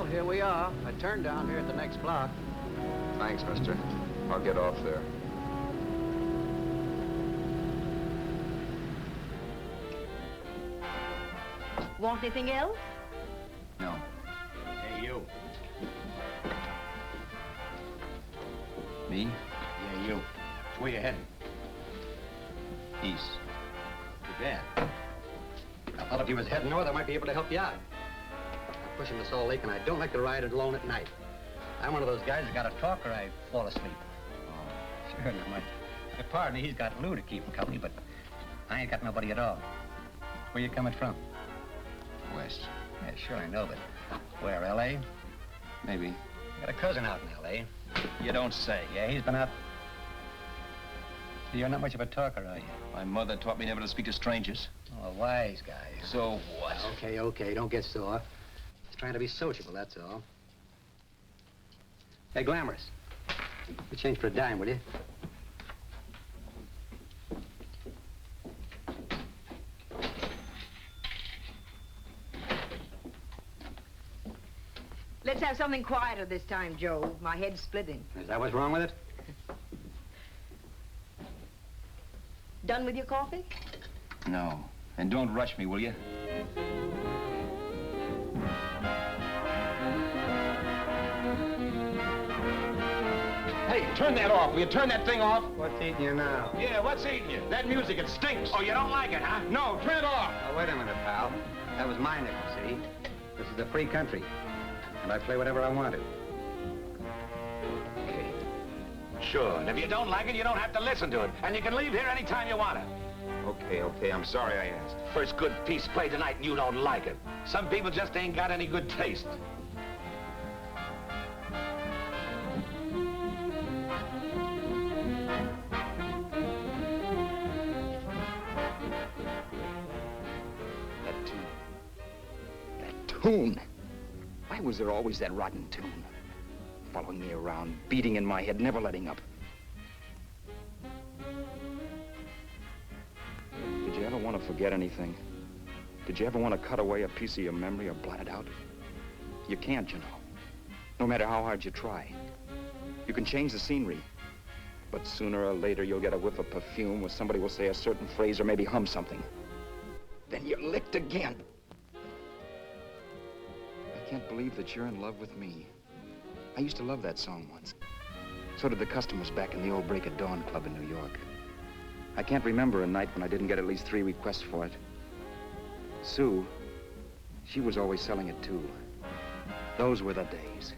here we are. I turned down here at the next block. Thanks, mister. I'll get off there. Want anything else? No. Hey, you. Me? Yeah, you. Where you heading? East. Too bad. I thought if you was heading north, I might be able to help you out. I'm pushing the Salt Lake, and I don't like to ride it alone at night. I'm one of those guys that got to talk or I fall asleep. Oh, sure, now my partner, he's got Lou to keep him company, but I ain't got nobody at all. Where you coming from? West. Yeah, sure, I know, but where, L.A.? Maybe. I got a cousin out in L.A. You don't say. Yeah, he's been out. You're not much of a talker, are you? My mother taught me never to speak to strangers. Oh, a wise guy. So what? Okay, don't get sore. Just trying to be sociable, that's all. Hey, Glamorous. You change for a dime, will you? Let's have something quieter this time, Joe. My head's splitting. Is that what's wrong with it? Done with your coffee? No. And don't rush me, will you? Hey, turn that off. Will you turn that thing off? What's eating you now? Yeah, what's eating you? That music, it stinks. Oh, you don't like it, huh? No, turn it off. Oh, wait a minute, pal. That was my nickel, see? This is a free country. And I play whatever I want to. Okay. Sure, and if you don't like it, you don't have to listen to it. And you can leave here anytime you want to. Okay, I'm sorry I asked. First good piece played tonight and you don't like it. Some people just ain't got any good taste. That tune. Why was there always that rotten tune? Following me around, beating in my head, never letting up. Did you ever want to forget anything? Did you ever want to cut away a piece of your memory or blot it out? You can't, you know. No matter how hard you try. You can change the scenery, but sooner or later you'll get a whiff of perfume or somebody will say a certain phrase or maybe hum something. Then you're licked again. I can't believe that you're in love with me. I used to love that song once. So did the customers back in the old Break at Dawn club in New York. I can't remember a night when I didn't get at least 3 requests for it. Sue, she was always selling it too. Those were the days.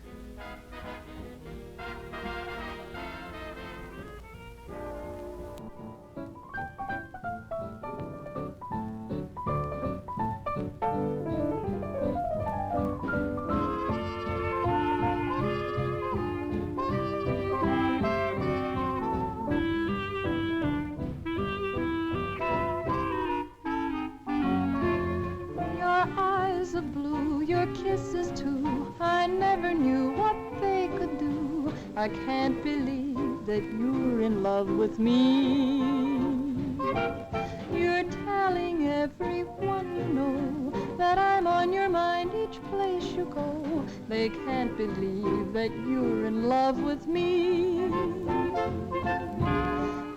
I can't believe that you're in love with me. You're telling everyone you know that I'm on your mind each place you go. They can't believe that you're in love with me.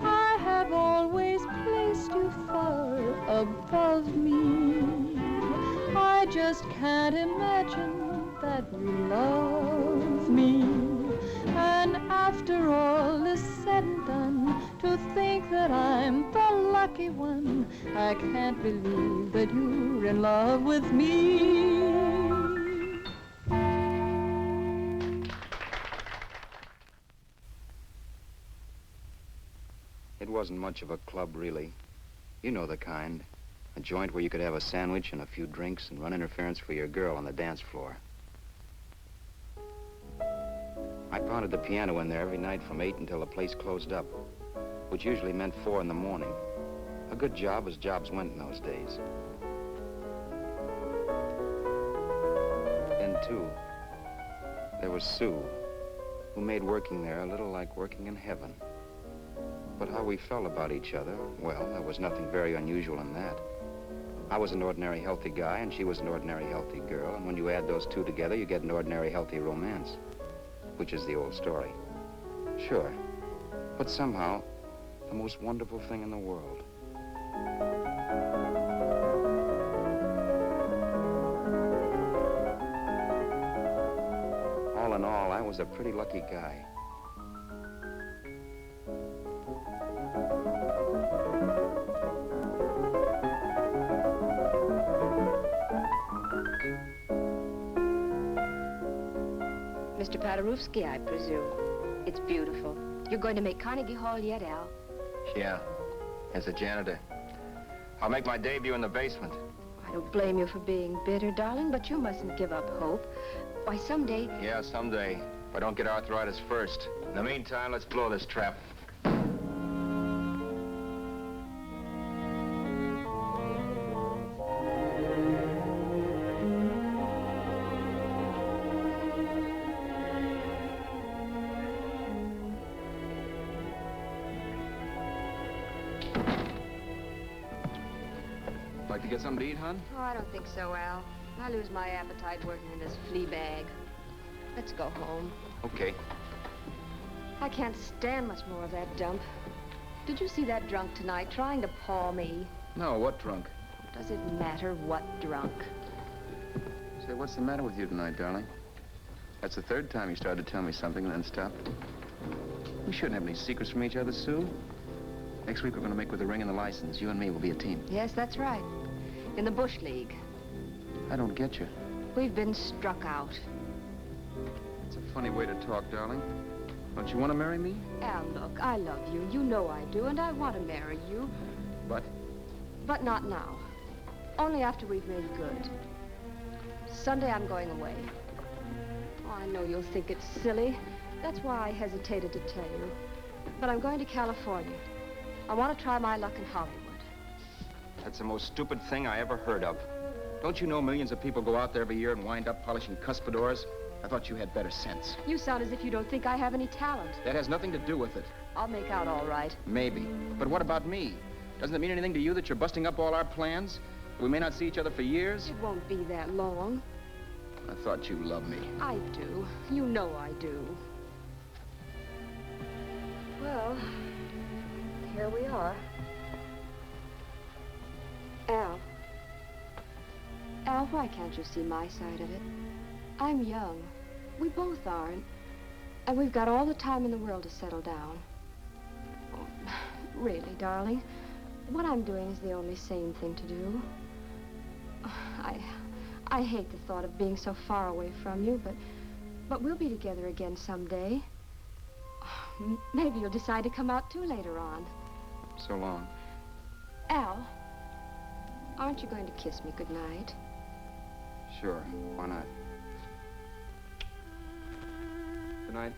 I have always placed you far above me. I just can't imagine that you love me. And after all is said and done, to think that I'm the lucky one, I can't believe that you're in love with me. It wasn't much of a club, really. You know the kind. A joint where you could have a sandwich and a few drinks and run interference for your girl on the dance floor. I pounded the piano in there every night from 8 until the place closed up, which usually meant 4 in the morning. A good job as jobs went in those days. Then, too, there was Sue, who made working there a little like working in heaven. But how we felt about each other, well, there was nothing very unusual in that. I was an ordinary healthy guy, and she was an ordinary healthy girl, and when you add those two together, you get an ordinary healthy romance, which is the old story. Sure, but somehow, the most wonderful thing in the world. All in all, I was a pretty lucky guy. Mr. Paderewski, I presume. It's beautiful. You're going to make Carnegie Hall yet, Al? Yeah, as a janitor. I'll make my debut in the basement. I don't blame you for being bitter, darling, but you mustn't give up hope. Why, someday... Yeah, someday. If I don't get arthritis first. In the meantime, let's blow this trap. Like to get something to eat, hon? Oh, I don't think so, Al. I lose my appetite working in this flea bag. Let's go home. Okay. I can't stand much more of that dump. Did you see that drunk tonight trying to paw me? No, what drunk? Does it matter what drunk? Say, what's the matter with you tonight, darling? That's the third time you started to tell me something and then stopped. We shouldn't have any secrets from each other, Sue. Next week, we're going to make with the ring and the license. You and me will be a team. Yes, that's right. In the Bush League. I don't get you. We've been struck out. It's a funny way to talk, darling. Don't you want to marry me? Al, look, I love you. You know I do, and I want to marry you. But? But not now. Only after we've made good. Sunday, I'm going away. Oh, I know you'll think it's silly. That's why I hesitated to tell you. But I'm going to California. I want to try my luck in Hollywood. That's the most stupid thing I ever heard of. Don't you know millions of people go out there every year and wind up polishing cuspidors? I thought you had better sense. You sound as if you don't think I have any talent. That has nothing to do with it. I'll make out all right. Maybe. But what about me? Doesn't it mean anything to you that you're busting up all our plans? We may not see each other for years? It won't be that long. I thought you loved me. I do. You know I do. Well, here we are. Al. Al, why can't you see my side of it? I'm young. We both are, and we've got all the time in the world to settle down. Oh, really, darling, what I'm doing is the only sane thing to do. I hate the thought of being so far away from you, but we'll be together again someday. Maybe you'll decide to come out too later on. So long. Al, aren't you going to kiss me goodnight? Sure, why not? Good night.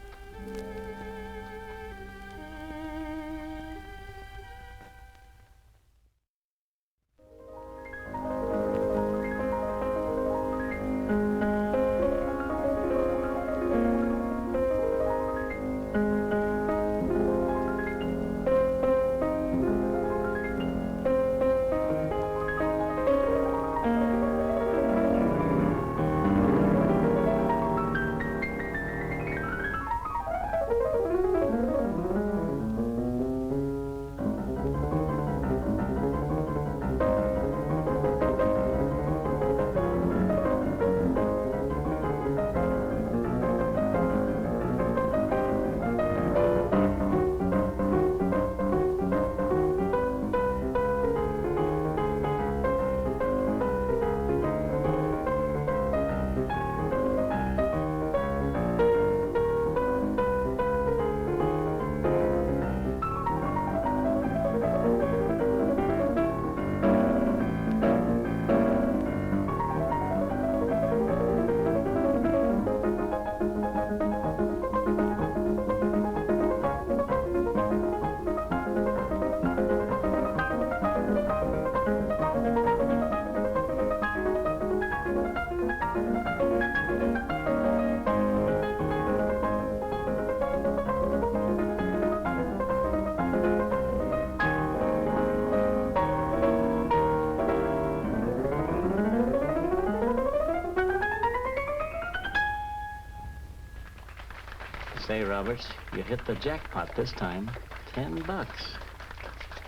Say, Roberts, you hit the jackpot this time. $10.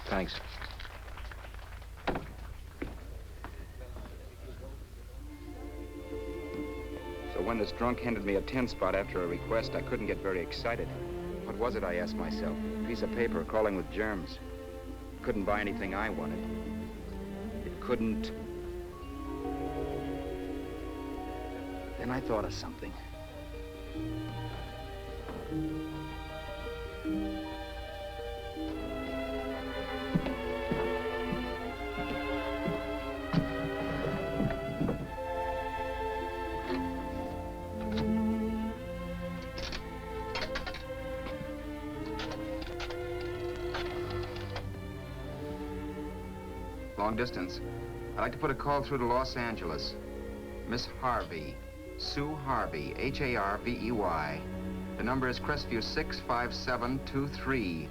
Thanks. So when this drunk handed me a 10 spot after a request, I couldn't get very excited. What was it, I asked myself? A piece of paper crawling with germs. Couldn't buy anything I wanted. It couldn't... Then I thought of something. Long distance. I'd like to put a call through to Los Angeles. Miss Harvey. Sue Harvey, Harvey. The number is Crestview 65723.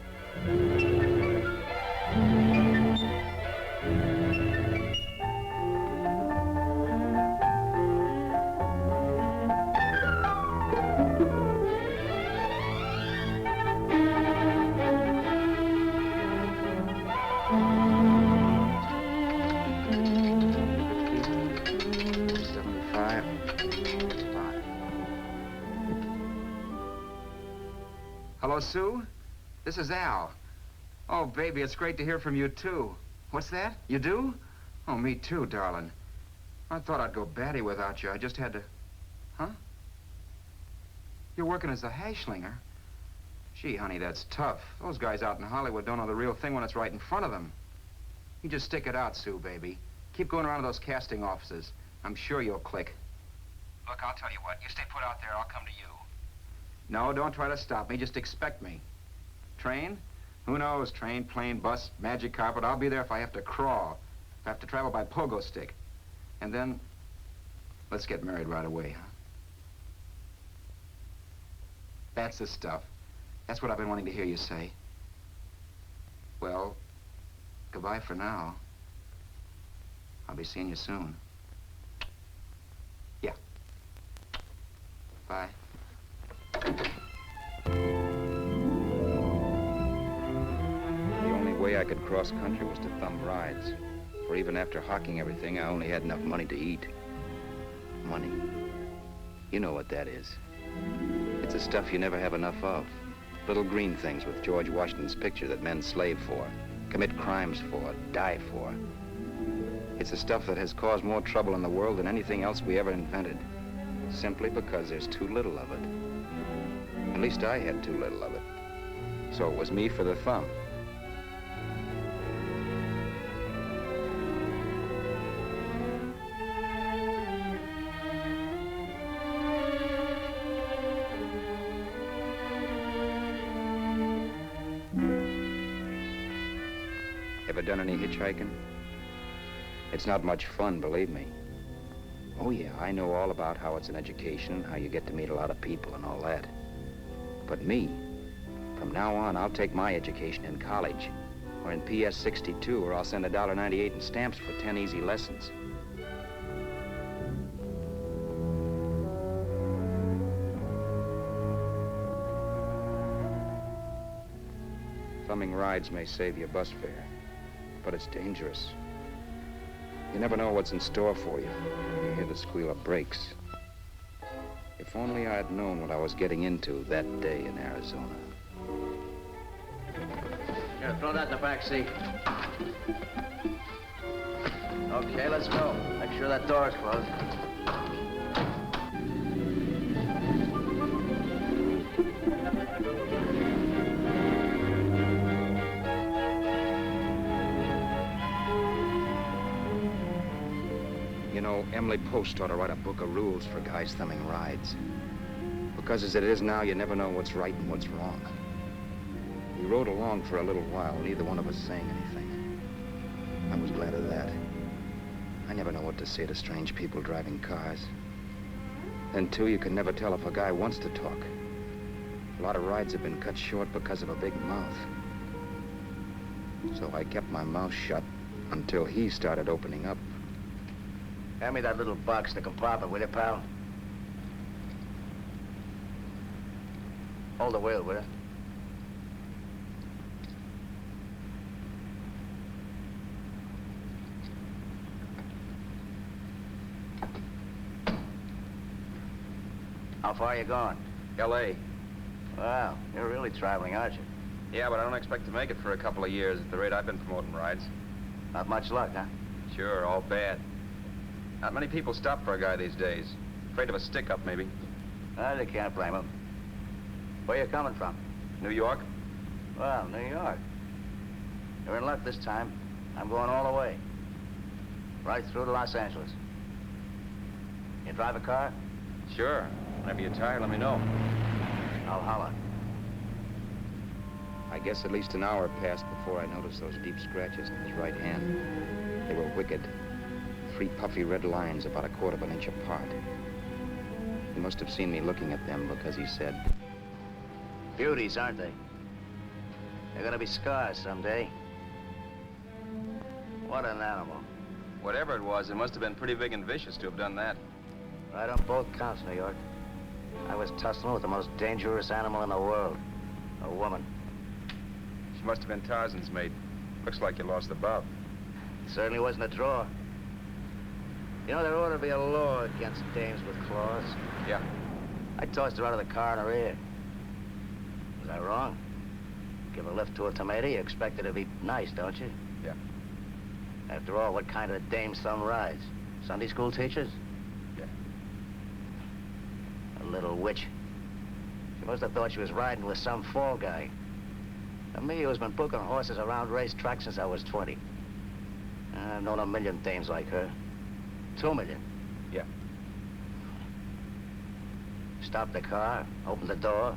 Hello, Sue? This is Al. Oh, baby, it's great to hear from you, too. What's that? You do? Oh, me too, darling. I thought I'd go batty without you. I just had to... Huh? You're working as a hashlinger? Gee, honey, that's tough. Those guys out in Hollywood don't know the real thing when it's right in front of them. You just stick it out, Sue, baby. Keep going around to those casting offices. I'm sure you'll click. Look, I'll tell you what. You stay put out there, I'll come to you. No, don't try to stop me. Just expect me. Train? Who knows? Train, plane, bus, magic carpet. I'll be there if I have to crawl. If I have to travel by pogo stick. And then, let's get married right away, huh? That's the stuff. That's what I've been wanting to hear you say. Well, goodbye for now. I'll be seeing you soon. Yeah. Bye. The only way I could cross country was to thumb rides. For even after hawking everything, I only had enough money to eat. Money. You know what that is. It's the stuff you never have enough of. Little green things with George Washington's picture that men slave for, commit crimes for, die for. It's the stuff that has caused more trouble in the world than anything else we ever invented. Simply because there's too little of it. At least I had too little of it. So it was me for the thumb. Ever done any hitchhiking? It's not much fun, believe me. Oh yeah, I know all about how it's an education, how you get to meet a lot of people and all that. But me, from now on, I'll take my education in college, or in PS 62, or I'll send $1.98 in stamps for 10 easy lessons. Thumbing rides may save you bus fare, but it's dangerous. You never know what's in store for you. You hear the squeal of brakes. If only I had known what I was getting into that day in Arizona. Here, throw that in the back seat. Okay, let's go. Make sure that door's closed. You know, Emily Post ought to write a book of rules for guys thumbing rides. Because as it is now, you never know what's right and what's wrong. We rode along for a little while, neither one of us saying anything. I was glad of that. I never know what to say to strange people driving cars. Then, too, you can never tell if a guy wants to talk. A lot of rides have been cut short because of a big mouth. So I kept my mouth shut until he started opening up. Hand me that little box in the compartment, will you, pal? Hold the wheel, will you? How far are you going? L.A. Wow, you're really traveling, aren't you? Yeah, but I don't expect to make it for a couple of years at the rate I've been promoting rides. Not much luck, huh? Sure, all bad. Not many people stop for a guy these days. Afraid of a stick-up, maybe. Well, you can't blame them. Where you coming from? New York? Well, New York. You're in luck this time. I'm going all the way. Right through to Los Angeles. You drive a car? Sure. Whenever you're tired, let me know. I'll holler. I guess at least an hour passed before I noticed those deep scratches in his right hand. They were wicked. 3 puffy red lines about 1/4 of an inch apart. He must have seen me looking at them because he said, Beauties, aren't they? They're gonna be scars someday. What an animal. Whatever it was, it must have been pretty big and vicious to have done that. Right on both counts, New York. I was tussling with the most dangerous animal in the world. A woman. She must have been Tarzan's mate. Looks like you lost the bout. Certainly wasn't a draw. You know, there ought to be a law against dames with claws. Yeah. I tossed her out of the car in her ear. Was I wrong? Give a lift to a tomato, you expect it to be nice, don't you? Yeah. After all, what kind of dame's son rides? Sunday school teachers? Yeah. A little witch. She must have thought she was riding with some fall guy. And me, who's been booking horses around racetracks since I was 20. I've known a million dames like her. 2 million. Yeah. Stopped the car, opened the door.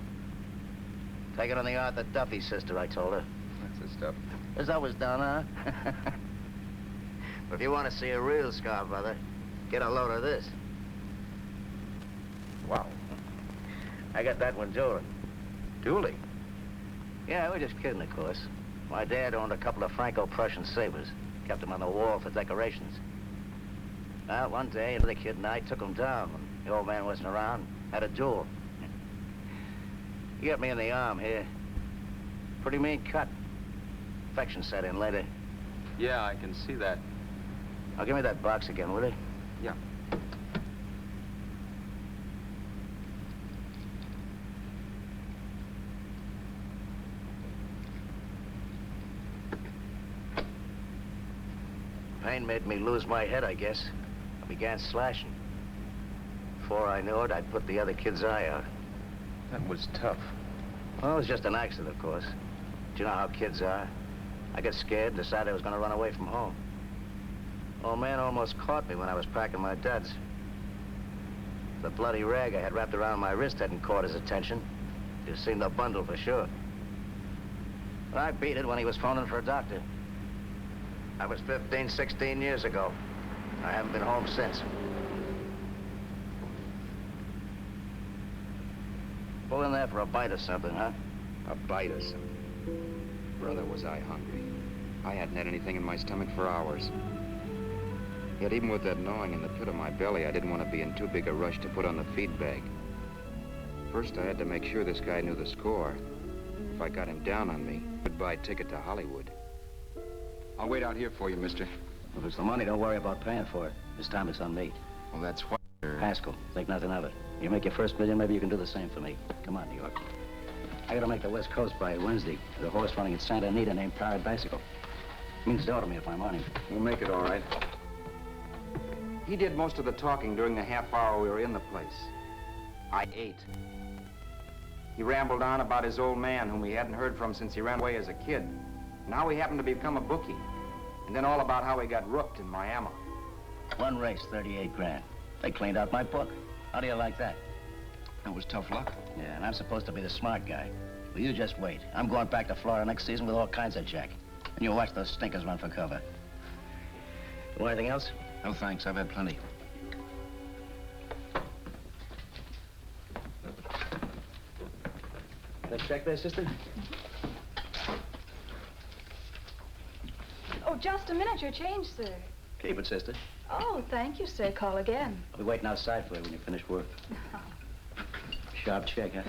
Take it on the Arthur Duffy, sister, I told her. That's the stuff. As I was done, huh? But if you want to see a real scar, brother, get a load of this. Wow. I got that one dueling. Dueling? Yeah, we're just kidding, of course. My dad owned a couple of Franco-Prussian sabers. Kept them on the wall for decorations. Well, one day, another kid and I took them down when the old man wasn't around. Had a duel. He got me in the arm here. Pretty mean cut. Infection set in later. Yeah, I can see that. Now, give me that box again, will you? Yeah. Pain made me lose my head, I guess. I began slashing. Before I knew it, I'd put the other kid's eye out. That was tough. Well, it was just an accident, of course. Do you know how kids are? I got scared and decided I was going to run away from home. Old man almost caught me when I was packing my duds. The bloody rag I had wrapped around my wrist hadn't caught his attention. You'd seen the bundle for sure. But I beat it when he was phoning for a doctor. That was 15, 16 years ago. I haven't been home since. Pull in there for a bite or something, huh? a bite or something. Brother, was I hungry. I hadn't had anything in my stomach for hours. Yet even with that gnawing in the pit of my belly, I didn't want to be in too big a rush to put on the feed bag. First, I had to make sure this guy knew the score. If I got him down on me, goodbye ticket to Hollywood. I'll wait out here for you, mister. If it's the money, don't worry about paying for it. This time it's on me. Well, that's what... Haskell, think nothing of it. You make your first million, maybe you can do the same for me. Come on, New York. I gotta make the West Coast by Wednesday. There's a horse running at Santa Anita named Bicycle. Means dough to me if I'm on him. We'll make it all right. He did most of the talking during the half hour we were in the place. I ate. He rambled on about his old man, whom he hadn't heard from since he ran away as a kid. Now he happened to become a bookie. And then all about how he got rooked in Miami. One race, 38 grand. They cleaned out my book. How do you like that? That was tough luck. Yeah, and I'm supposed to be the smart guy. Well, you just wait. I'm going back to Florida next season with all kinds of jack. And you'll watch those stinkers run for cover. You want anything else? No, thanks. I've had plenty. That check there, sister? Oh, just a minute. Your change, sir. Keep it, sister. Oh, thank you, sir. Call again. I'll be waiting outside for you when you finish work. Sharp check, huh?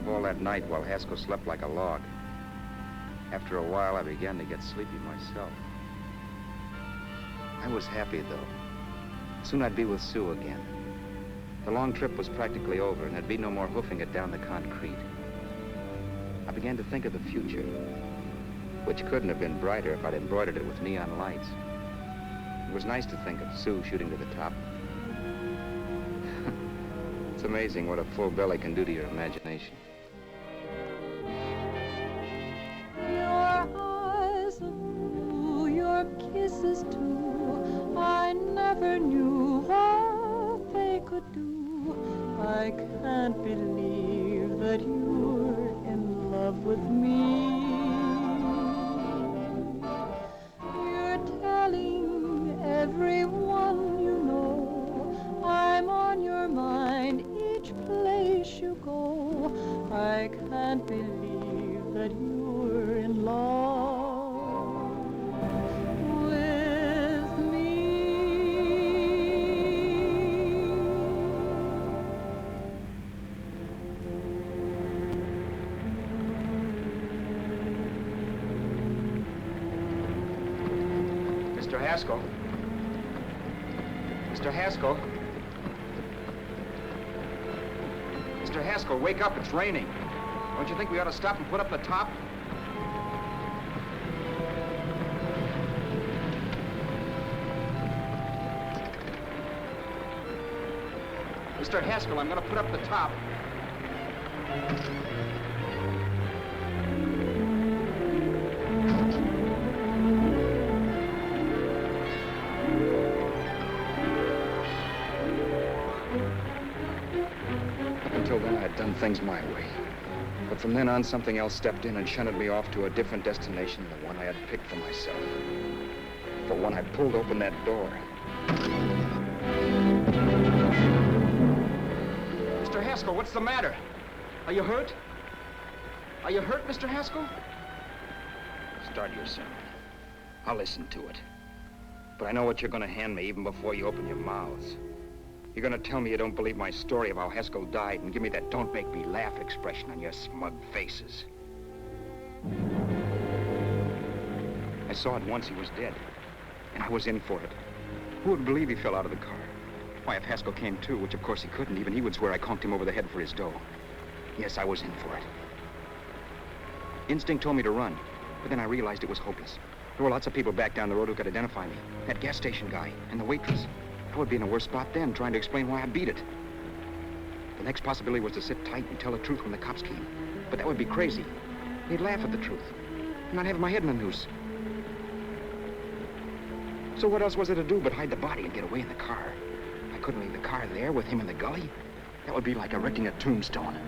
drove all that night while Haskell slept like a log. After a while, I began to get sleepy myself. I was happy, though. Soon I'd be with Sue again. The long trip was practically over, and there'd be no more hoofing it down the concrete. I began to think of the future, which couldn't have been brighter if I'd embroidered it with neon lights. It was nice to think of Sue shooting to the top. It's amazing what a full belly can do to your imagination. Your eyes are blue, your kisses too. I never knew what they could do. I can't believe that you're in love with me. You're telling everyone you know I'm on your mind each place you go. I can't believe that you're in love with me. Mr. Haskell? Mr. Haskell? Mr. Haskell, wake up, it's raining. Don't you think we ought to stop and put up the top? Mr. Haskell, I'm gonna put up the top. Until then, I had done things my way. But from then on, something else stepped in and shunted me off to a different destination than the one I had picked for myself. For when I pulled open that door... Mr. Haskell, what's the matter? Are you hurt? Are you hurt, Mr. Haskell? Start your sermon. I'll listen to it. But I know what you're gonna hand me even before you open your mouths. You're gonna tell me you don't believe my story of how Haskell died and give me that don't make me laugh expression on your smug faces. I saw at once he was dead, and I was in for it. Who would believe he fell out of the car? Why, if Haskell came too, which of course he couldn't, even he would swear I conked him over the head for his dough. Yes, I was in for it. Instinct told me to run, but then I realized it was hopeless. There were lots of people back down the road who could identify me. That gas station guy and the waitress. I would be in a worse spot then, trying to explain why I beat it. The next possibility was to sit tight and tell the truth when the cops came. But that would be crazy. They'd laugh at the truth. And I'd have my head in a noose. So what else was there to do but hide the body and get away in the car? I couldn't leave the car there with him in the gully. That would be like erecting a tombstone.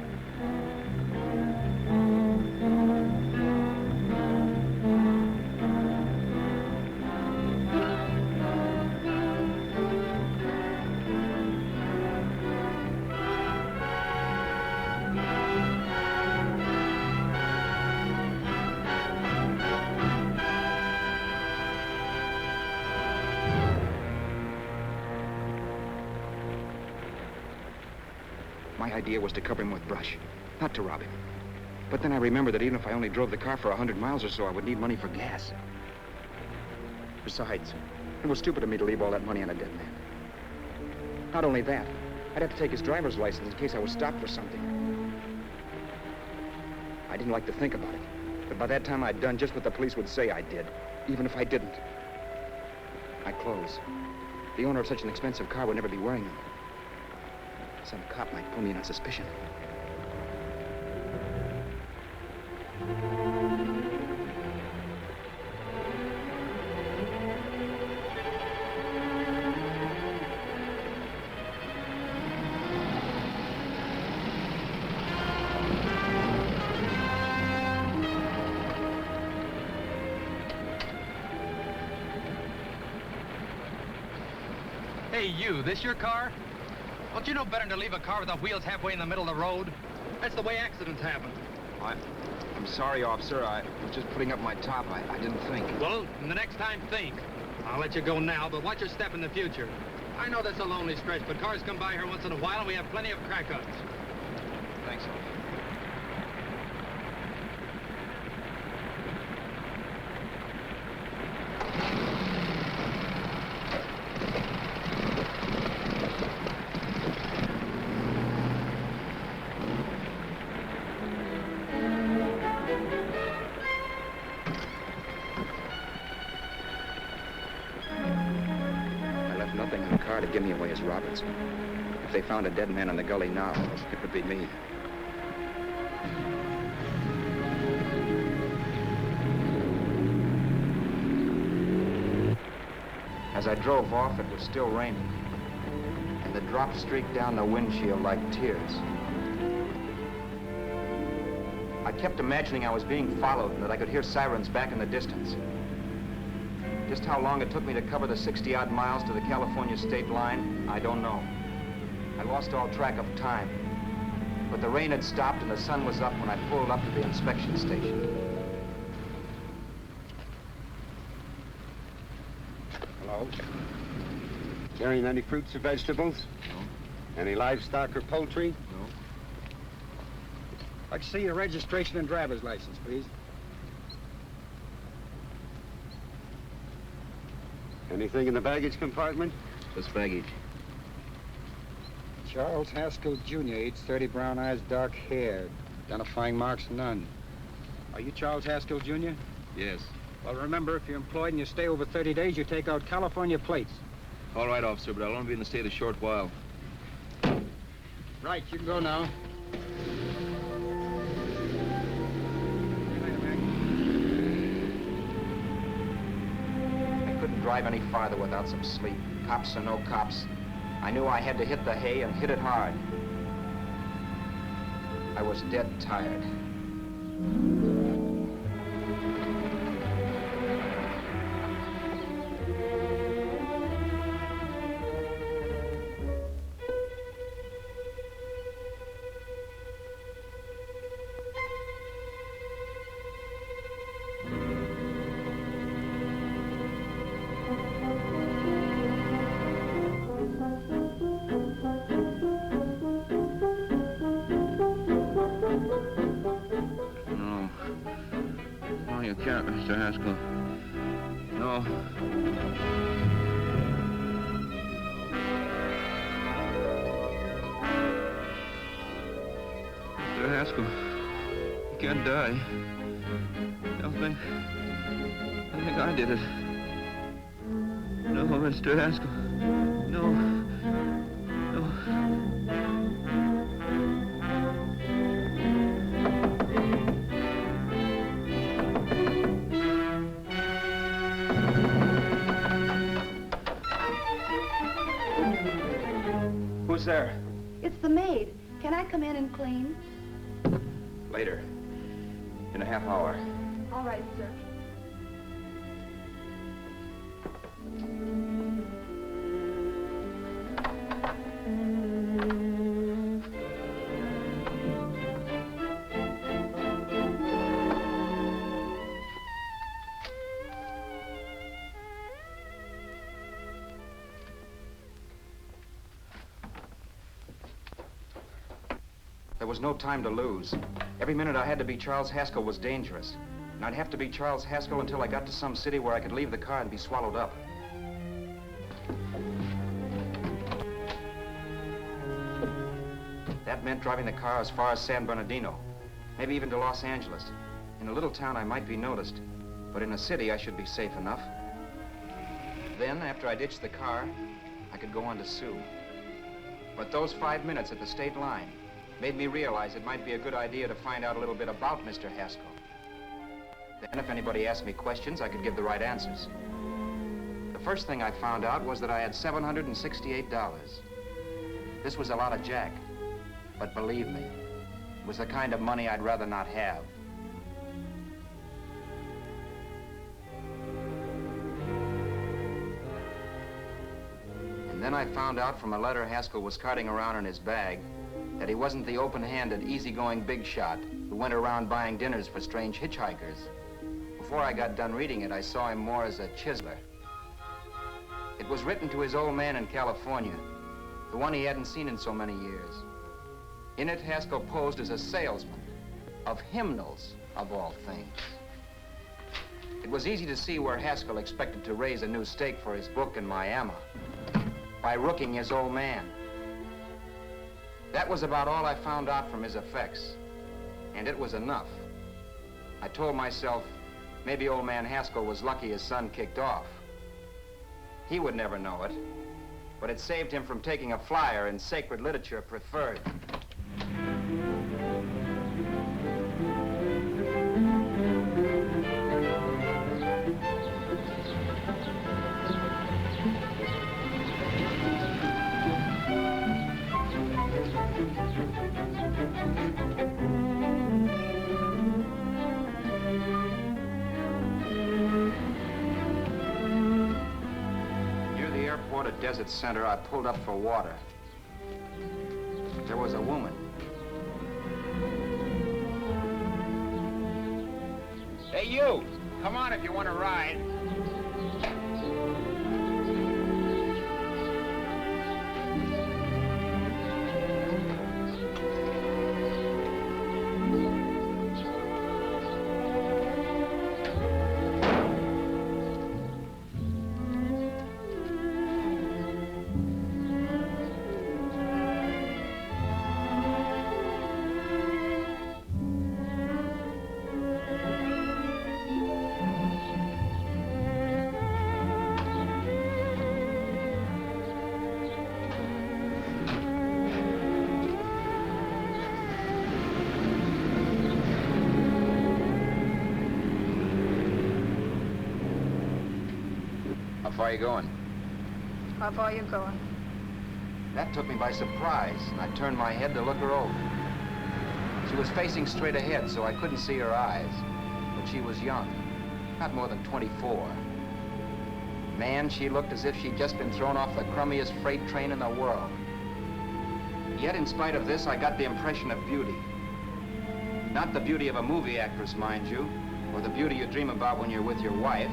My idea was to cover him with brush, not to rob him. But then I remembered that even if I only drove the car for 100 miles or so, I would need money for gas. Besides, it was stupid of me to leave all that money on a dead man. Not only that, I'd have to take his driver's license in case I was stopped for something. I didn't like to think about it, but by that time I'd done just what the police would say I did, even if I didn't. My clothes. The owner of such an expensive car would never be wearing them. Some cop might pull me in on suspicion. Hey, you, this your car? Don't you know better than to leave a car with the wheels halfway in the middle of the road? That's the way accidents happen. I'm sorry, officer. I was just putting up my top. I didn't think. Well, the next time, think. I'll let you go now, but watch your step in the future. I know that's a lonely stretch, but cars come by here once in a while, and we have plenty of crack-ups. Thanks, officer. to give me away as Roberts. If they found a dead man in the gully now, it would be me. As I drove off, it was still raining, and the drops streaked down the windshield like tears. I kept imagining I was being followed and that I could hear sirens back in the distance. Just how long it took me to cover the 60-odd miles to the California state line, I don't know. I lost all track of time. But the rain had stopped and the sun was up when I pulled up to the inspection station. Hello? Carrying any fruits or vegetables? No. Any livestock or poultry? No. I'd like to see your registration and driver's license, please. Anything in the baggage compartment? Just baggage. Charles Haskell, Jr., age 30, brown eyes, dark hair. Identifying marks, none. Are you Charles Haskell, Jr.? Yes. Well, remember, if you're employed and you stay over 30 days, you take out California plates. All right, officer, but I'll only be in the state a short while. Right, you can go now. I couldn't drive any farther without some sleep. Cops or no cops, I knew I had to hit the hay and hit it hard. I was dead tired. Mr. Haskell. No. Mr. Haskell, you can't die. I think I did it. No, Mr. Haskell. No. No. Who's there? It's the maid. Can I come in and clean? Later. In a half hour. All right, sir. There was no time to lose. Every minute I had to be Charles Haskell was dangerous. And I'd have to be Charles Haskell until I got to some city where I could leave the car and be swallowed up. That meant driving the car as far as San Bernardino, maybe even to Los Angeles. In a little town, I might be noticed, but in a city, I should be safe enough. Then, after I ditched the car, I could go on to Sue. But those 5 minutes at the state line made me realize it might be a good idea to find out a little bit about Mr. Haskell. Then, if anybody asked me questions, I could give the right answers. The first thing I found out was that I had $768. This was a lot of jack, but believe me, it was the kind of money I'd rather not have. And then I found out from a letter Haskell was carting around in his bag that he wasn't the open-handed, easygoing big shot who went around buying dinners for strange hitchhikers. Before I got done reading it, I saw him more as a chiseler. It was written to his old man in California, the one he hadn't seen in so many years. In it, Haskell posed as a salesman of hymnals, of all things. It was easy to see where Haskell expected to raise a new stake for his book in Miami by rooking his old man. That was about all I found out from his effects, and it was enough. I told myself, maybe old man Haskell was lucky his son kicked off. He would never know it, but it saved him from taking a flyer in sacred literature preferred. At Desert Center, I pulled up for water. There was a woman. Hey, you! Come on if you want to ride. How far are you going? How far are you going? That took me by surprise, and I turned my head to look her over. She was facing straight ahead, so I couldn't see her eyes. But she was young, not more than 24. Man, she looked as if she'd just been thrown off the crummiest freight train in the world. Yet, in spite of this, I got the impression of beauty. Not the beauty of a movie actress, mind you, or the beauty you dream about when you're with your wife,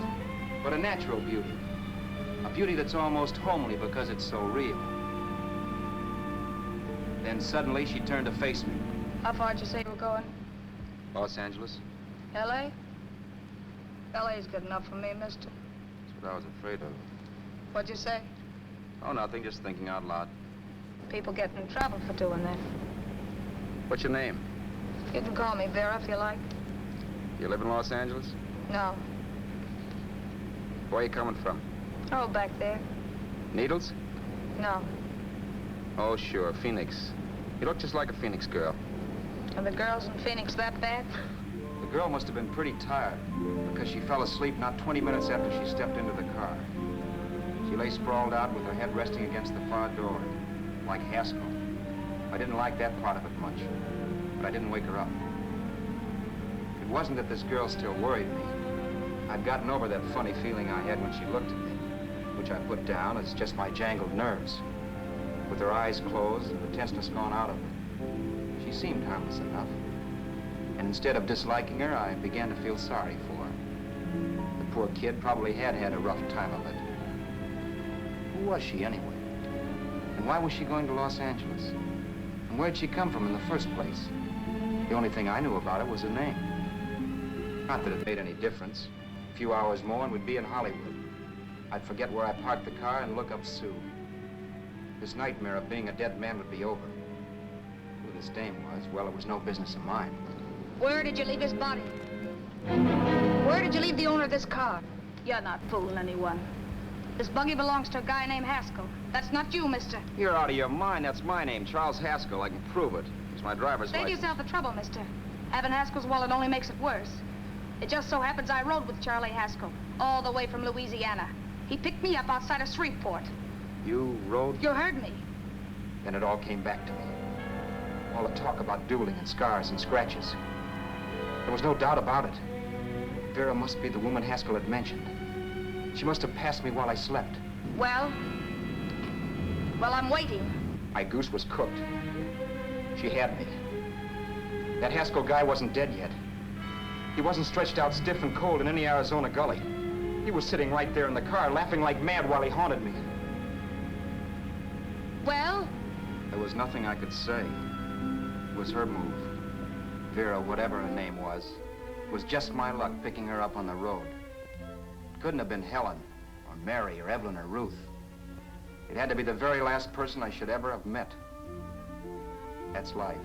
but a natural beauty. A beauty that's almost homely because it's so real. Then suddenly she turned to face me. How far did you say you were going? Los Angeles? L.A.? L.A.'s good enough for me, mister. That's what I was afraid of. What'd you say? Oh, nothing, just thinking out loud. People get in trouble for doing that. What's your name? You can call me Vera if you like. You live in Los Angeles? No. Where are you coming from? Oh, back there. Needles? No. Oh, sure, Phoenix. You look just like a Phoenix girl. Are the girls in Phoenix that bad? The girl must have been pretty tired, because she fell asleep not 20 minutes after she stepped into the car. She lay sprawled out with her head resting against the far door, like Haskell. I didn't like that part of it much, but I didn't wake her up. It wasn't that this girl still worried me. I'd gotten over that funny feeling I had when she looked at me, which I put down as just my jangled nerves. With her eyes closed and the tenseness gone out of her, she seemed harmless enough. And instead of disliking her, I began to feel sorry for her. The poor kid probably had had a rough time of it. Who was she anyway? And why was she going to Los Angeles? And where'd she come from in the first place? The only thing I knew about her was her name. Not that it made any difference. A few hours more and we'd be in Hollywood. I'd forget where I parked the car and look up Sue. This nightmare of being a dead man would be over. Who this dame was, well, it was no business of mine. Where did you leave his body? Where did you leave the owner of this car? You're not fooling anyone. This buggy belongs to a guy named Haskell. That's not you, mister. You're out of your mind. That's my name, Charles Haskell. I can prove it. It's my driver's Save license. yourself the trouble, mister. Having Haskell's wallet only makes it worse. It just so happens I rode with Charlie Haskell, all the way from Louisiana. He picked me up outside of Shreveport. You rode? You heard me. Then it all came back to me. All the talk about dueling and scars and scratches. There was no doubt about it. Vera must be the woman Haskell had mentioned. She must have passed me while I slept. Well, I'm waiting. My goose was cooked. She had me. That Haskell guy wasn't dead yet. He wasn't stretched out stiff and cold in any Arizona gully. He was sitting right there in the car, laughing like mad while he haunted me. Well? There was nothing I could say. It was her move. Vera, whatever her name was just my luck picking her up on the road. It couldn't have been Helen, or Mary, or Evelyn, or Ruth. It had to be the very last person I should ever have met. That's life.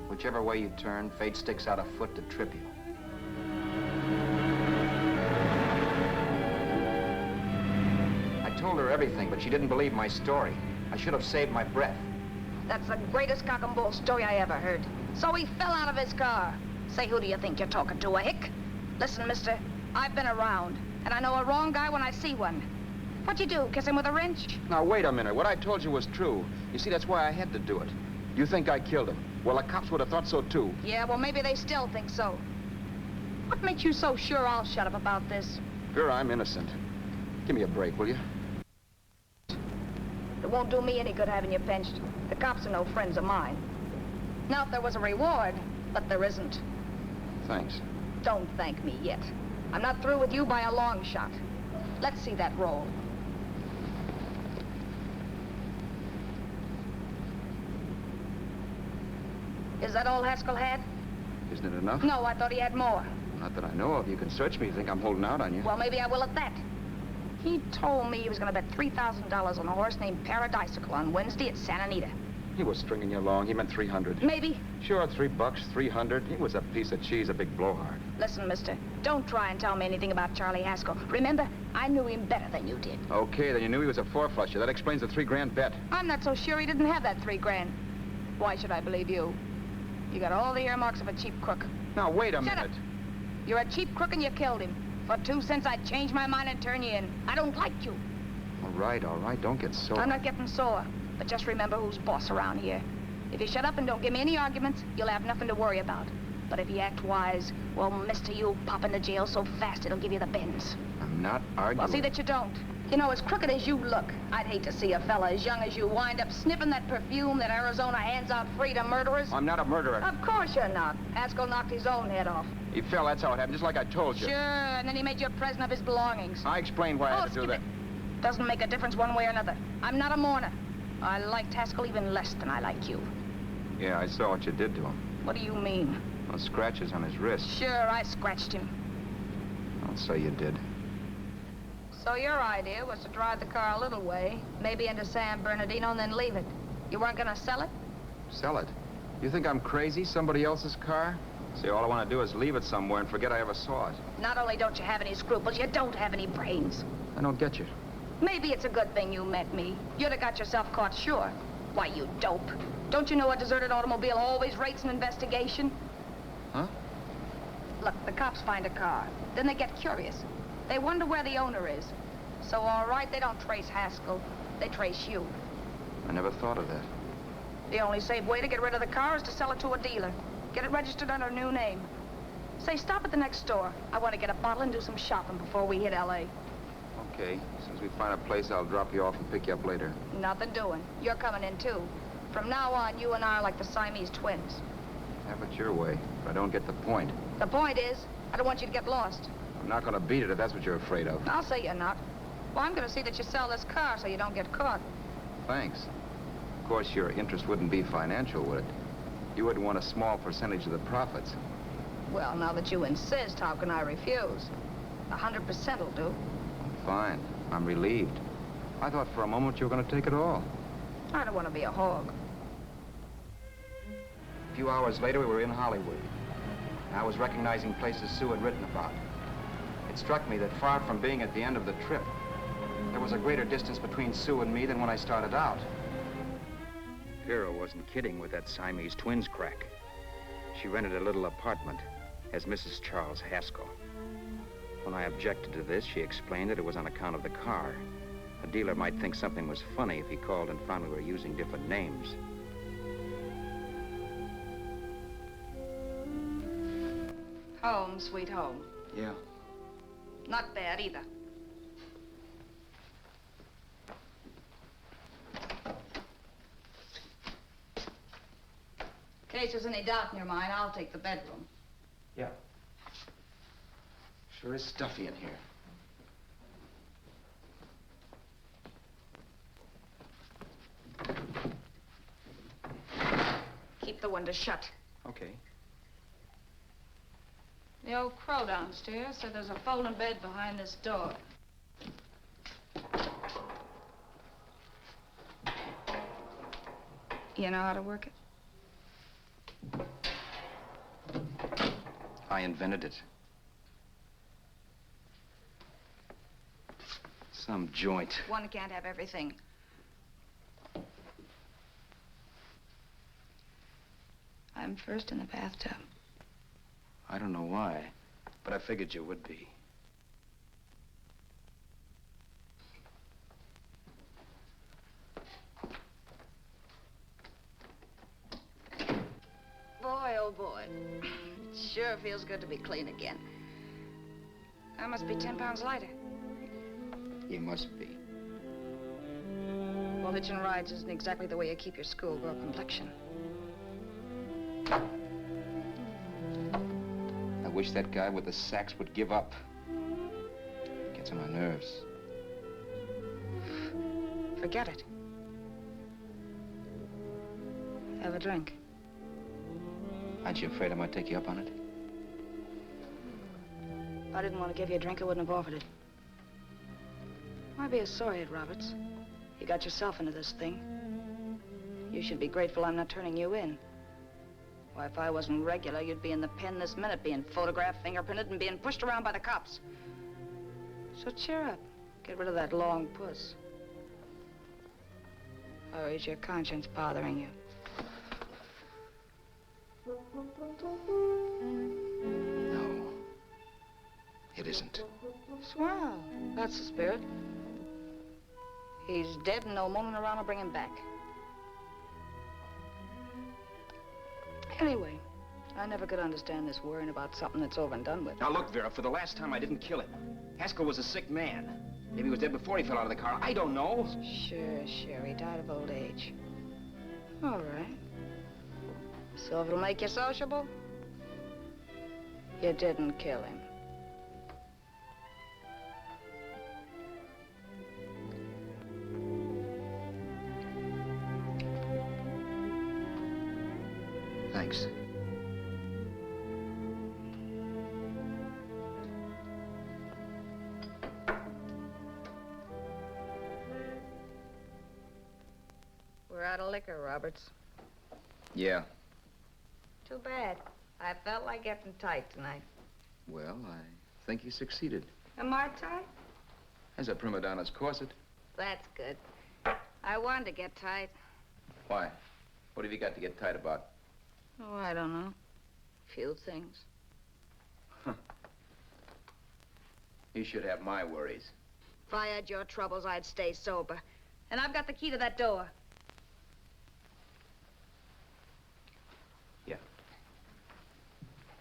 Whichever way you turn, fate sticks out a foot to trip you. I told her everything, but she didn't believe my story. I should have saved my breath. That's the greatest cock and bull story I ever heard. So he fell out of his car. Say, who do you think you're talking to, a hick? Listen, mister, I've been around, and I know a wrong guy when I see one. What'd you do, kiss him with a wrench? Now, wait a minute. What I told you was true. You see, that's why I had to do it. You think I killed him? Well, the cops would have thought so, too. Yeah, well, maybe they still think so. What makes you so sure I'll shut up about this? Vera, I'm innocent. Give me a break, will you? It won't do me any good having you pinched. The cops are no friends of mine. Now, if there was a reward, but there isn't. Thanks. Don't thank me yet. I'm not through with you by a long shot. Let's see that roll. Is that all Haskell had? Isn't it enough? No, I thought he had more. Not that I know of. You can search me if you think I'm holding out on you. Well, maybe I will at that. He told me he was going to bet $3,000 on a horse named Paradisical on Wednesday at Santa Anita. He was stringing you along. He meant 300. Maybe. Sure, $3, 300. He was a piece of cheese, a big blowhard. Listen, mister, don't try and tell me anything about Charlie Haskell. Remember, I knew him better than you did. Okay, then you knew he was a four-flusher. That explains the $3,000 bet. I'm not so sure he didn't have that $3,000. Why should I believe you? You got all the earmarks of a cheap crook. Now, wait a Shut minute. up. You're a cheap crook and you killed him. For 2 cents, I'd change my mind and turn you in. I don't like you. All right. Don't get sore. I'm not getting sore. But just remember who's boss around here. If you shut up and don't give me any arguments, you'll have nothing to worry about. But if you act wise, well, mister, you'll pop into jail so fast it'll give you the bends. I'm not arguing. Well, see that you don't. You know, as crooked as you look, I'd hate to see a fella as young as you wind up sniffing that perfume that Arizona hands out free to murderers. I'm not a murderer. Of course you're not. Haskell knocked his own head off. He fell, that's how it happened, just like I told you. Sure, and then he made you a present of his belongings. I explained why I had to do that. Doesn't make a difference one way or another. I'm not a mourner. I liked Haskell even less than I like you. Yeah, I saw what you did to him. What do you mean? Well, scratches on his wrist. Sure, I scratched him. I'll say you did. So your idea was to drive the car a little way, maybe into San Bernardino, and then leave it. You weren't gonna sell it? Sell it? You think I'm crazy? Somebody else's car? See, all I want to do is leave it somewhere and forget I ever saw it. Not only don't you have any scruples, you don't have any brains. I don't get you. Maybe it's a good thing you met me. You'd have got yourself caught, sure. Why, you dope. Don't you know a deserted automobile always rates an investigation? Huh? Look, the cops find a car. Then they get curious. They wonder where the owner is. So, all right, they don't trace Haskell. They trace you. I never thought of that. The only safe way to get rid of the car is to sell it to a dealer. Get it registered under a new name. Say, stop at the next store. I want to get a bottle and do some shopping before we hit L.A. Okay. As soon as we find a place, I'll drop you off and pick you up later. Nothing doing. You're coming in, too. From now on, you and I are like the Siamese twins. Have it your way, but I don't get the point. The point is, I don't want you to get lost. I'm not going to beat it if that's what you're afraid of. I'll say you're not. Well, I'm going to see that you sell this car so you don't get caught. Thanks. Of course, your interest wouldn't be financial, would it? You wouldn't want a small percentage of the profits. Well, now that you insist, how can I refuse? 100% will do. Fine. I'm relieved. I thought for a moment you were going to take it all. I don't want to be a hog. A few hours later, we were in Hollywood. I was recognizing places Sue had written about. It struck me that far from being at the end of the trip, there was a greater distance between Sue and me than when I started out. Vera wasn't kidding with that Siamese twins crack. She rented a little apartment as Mrs. Charles Haskell. When I objected to this, she explained that it was on account of the car. A dealer might think something was funny if he called and found we were using different names. Home, sweet home. Yeah. Not bad, either. In case there's any doubt in your mind, I'll take the bedroom. Yeah. Sure is stuffy in here. Keep the window shut. Okay. The old crow downstairs said there's a folding bed behind this door. You know how to work it? I invented it. Some joint. One can't have everything. I'm first in the bathtub. I don't know why, but I figured you would be. Boy, oh boy. It sure feels good to be clean again. I must be 10 pounds lighter. You must be. Well, hitching rides isn't exactly the way you keep your schoolgirl complexion. I wish that guy with the sacks would give up. Gets on my nerves. Forget it. Have a drink. Aren't you afraid I might take you up on it? If I didn't want to give you a drink, I wouldn't have offered it. Why be a sorehead, Roberts? You got yourself into this thing. You should be grateful I'm not turning you in. Why, if I wasn't regular, you'd be in the pen this minute, being photographed, fingerprinted, and being pushed around by the cops. So cheer up. Get rid of that long puss. Or is your conscience bothering you? No. It isn't. Swell. That's the spirit. He's dead and no moaning around will bring him back. Anyway, I never could understand this worrying about something that's over and done with. Now look, Vera, for the last time, I didn't kill him. Haskell was a sick man. Maybe he was dead before he fell out of the car. I don't know. Sure. He died of old age. All right. So if it'll make you sociable, you didn't kill him. Thanks. We're out of liquor, Roberts. Yeah. Too bad. I felt like getting tight tonight. Well, I think you succeeded. Am I tight? As a prima donna's corset. That's good. I wanted to get tight. Why? What have you got to get tight about? Oh, I don't know. Few things. You should have my worries. If I had your troubles, I'd stay sober. And I've got the key to that door. Yeah.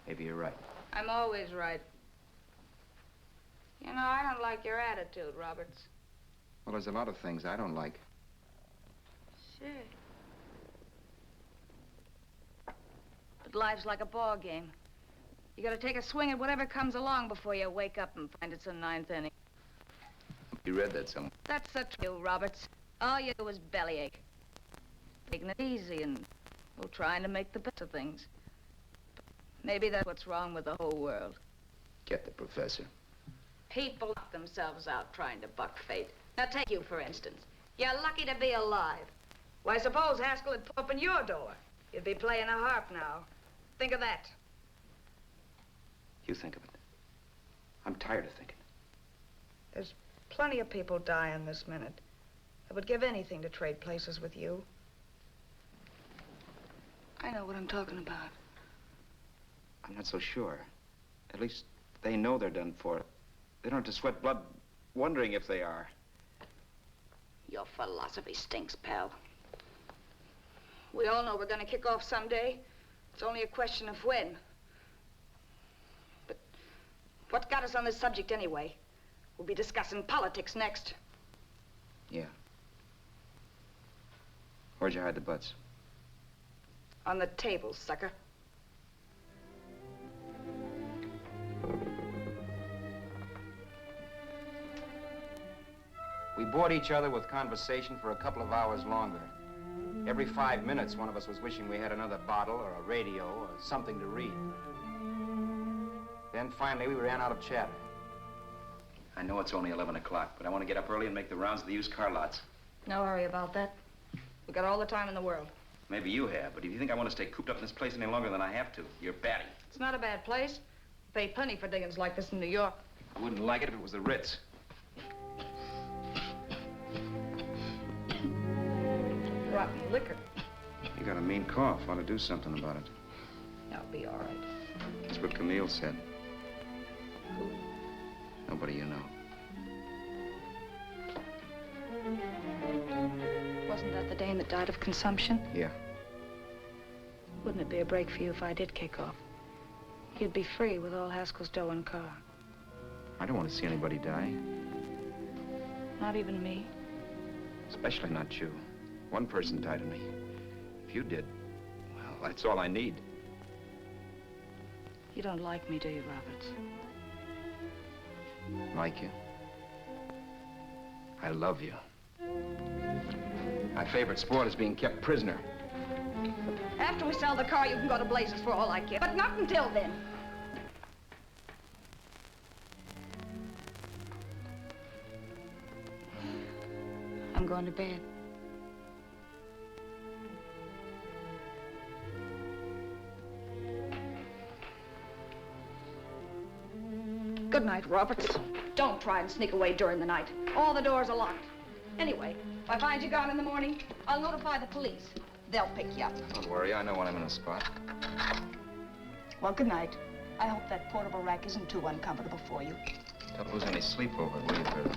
Maybe you're right. I'm always right. You know, I don't like your attitude, Roberts. Well, there's a lot of things I don't like. Sure. But life's like a ball game. You gotta take a swing at whatever comes along before you wake up and find it's the ninth inning. You read that somewhere. That's the truth, Roberts. All you do is bellyache. Taking it easy and, well, trying to make the best of things. But maybe that's what's wrong with the whole world. Get the professor. People knock themselves out trying to buck fate. Now, take you, for instance. You're lucky to be alive. Why, suppose Haskell had opened your door. You'd be playing a harp now. Think of that. You think of it. I'm tired of thinking. There's plenty of people dying this minute. I would give anything to trade places with you. I know what I'm talking about. I'm not so sure. At least they know they're done for. They don't have to sweat blood wondering if they are. Your philosophy stinks, pal. We all know we're gonna kick off someday. It's only a question of when. But what got us on this subject anyway? We'll be discussing politics next. Yeah. Where'd you hide the butts? On the table, sucker. We bored each other with conversation for a couple of hours longer. Every 5 minutes, one of us was wishing we had another bottle or a radio or something to read. Then finally, we ran out of chatter. I know it's only 11 o'clock, but I want to get up early and make the rounds of the used car lots. No hurry about that. We've got all the time in the world. Maybe you have, but if you think I want to stay cooped up in this place any longer than I have to, you're batty. It's not a bad place. Pay plenty for diggings like this in New York. I wouldn't like it if it was the Ritz. brought me liquor. You got a mean cough. Ought to do something about it. I'll be all right. That's what Camille said. Who? Nobody you know. Wasn't that the dame that died of consumption? Yeah. Wouldn't it be a break for you if I did kick off? You'd be free with all Haskell's dough and car. I don't want to see anybody die. Not even me. Especially not you. One person died of me. If you did, well, that's all I need. You don't like me, do you, Roberts? Like you? I love you. My favorite sport is being kept prisoner. After we sell the car, you can go to blazes for all I care. But not until then. I'm going to bed. Good night, Roberts. Don't try and sneak away during the night. All the doors are locked. Anyway, if I find you gone in the morning, I'll notify the police. They'll pick you up. Don't worry, I know when I'm in a spot. Well, good night. I hope that portable rack isn't too uncomfortable for you. Don't lose any sleep over it, will you, Vera?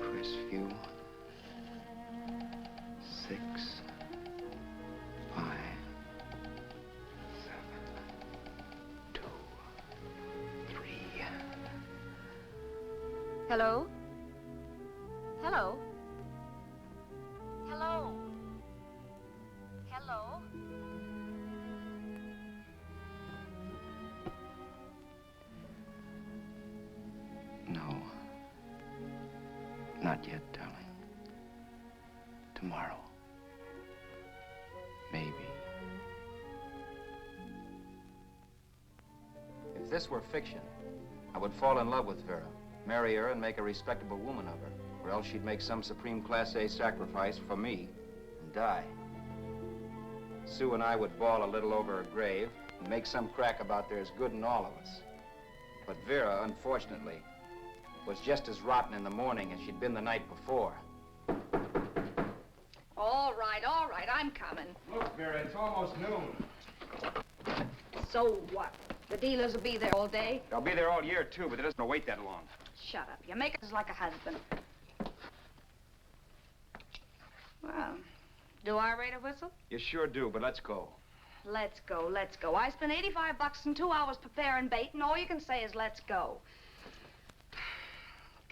Crestview. 6, 5, 7, 2, 3. Hello? Hello? Hello? Hello? No. Not yet, darling. Tomorrow. Maybe. If this were fiction, I would fall in love with Vera, marry her and make a respectable woman of her, or else she'd make some supreme Class A sacrifice for me and die. Sue and I would bawl a little over her grave and make some crack about there's good in all of us. But Vera, unfortunately, was just as rotten in the morning as she'd been the night before. All right, I'm coming. Look, Vera, it's almost noon. So what? The dealers will be there all day? They'll be there all year, too, but it doesn't wait that long. Shut up. You make us like a husband. Well, do I rate a whistle? You sure do, but let's go. Let's go, let's go. I spent $85 in 2 hours preparing bait, and all you can say is let's go.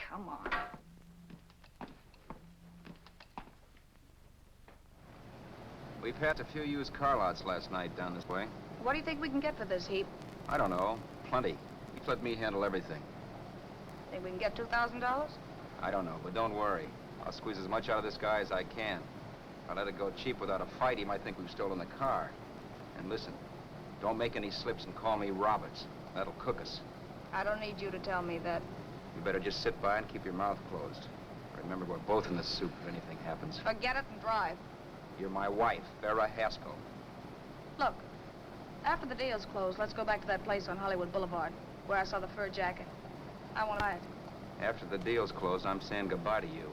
Come on. We passed a few used car lots last night down this way. What do you think we can get for this heap? I don't know. Plenty. Just let me handle everything. Think we can get $2,000? I don't know, but don't worry. I'll squeeze as much out of this guy as I can. If I let it go cheap without a fight, he might think we've stolen the car. And listen, don't make any slips and call me Roberts. That'll cook us. I don't need you to tell me that. You better just sit by and keep your mouth closed. Remember, we're both in the soup if anything happens. Forget it and drive. You're my wife, Vera Haskell. Look, after the deal's closed, let's go back to that place on Hollywood Boulevard where I saw the fur jacket. I want to buy it. After the deal's closed, I'm saying goodbye to you.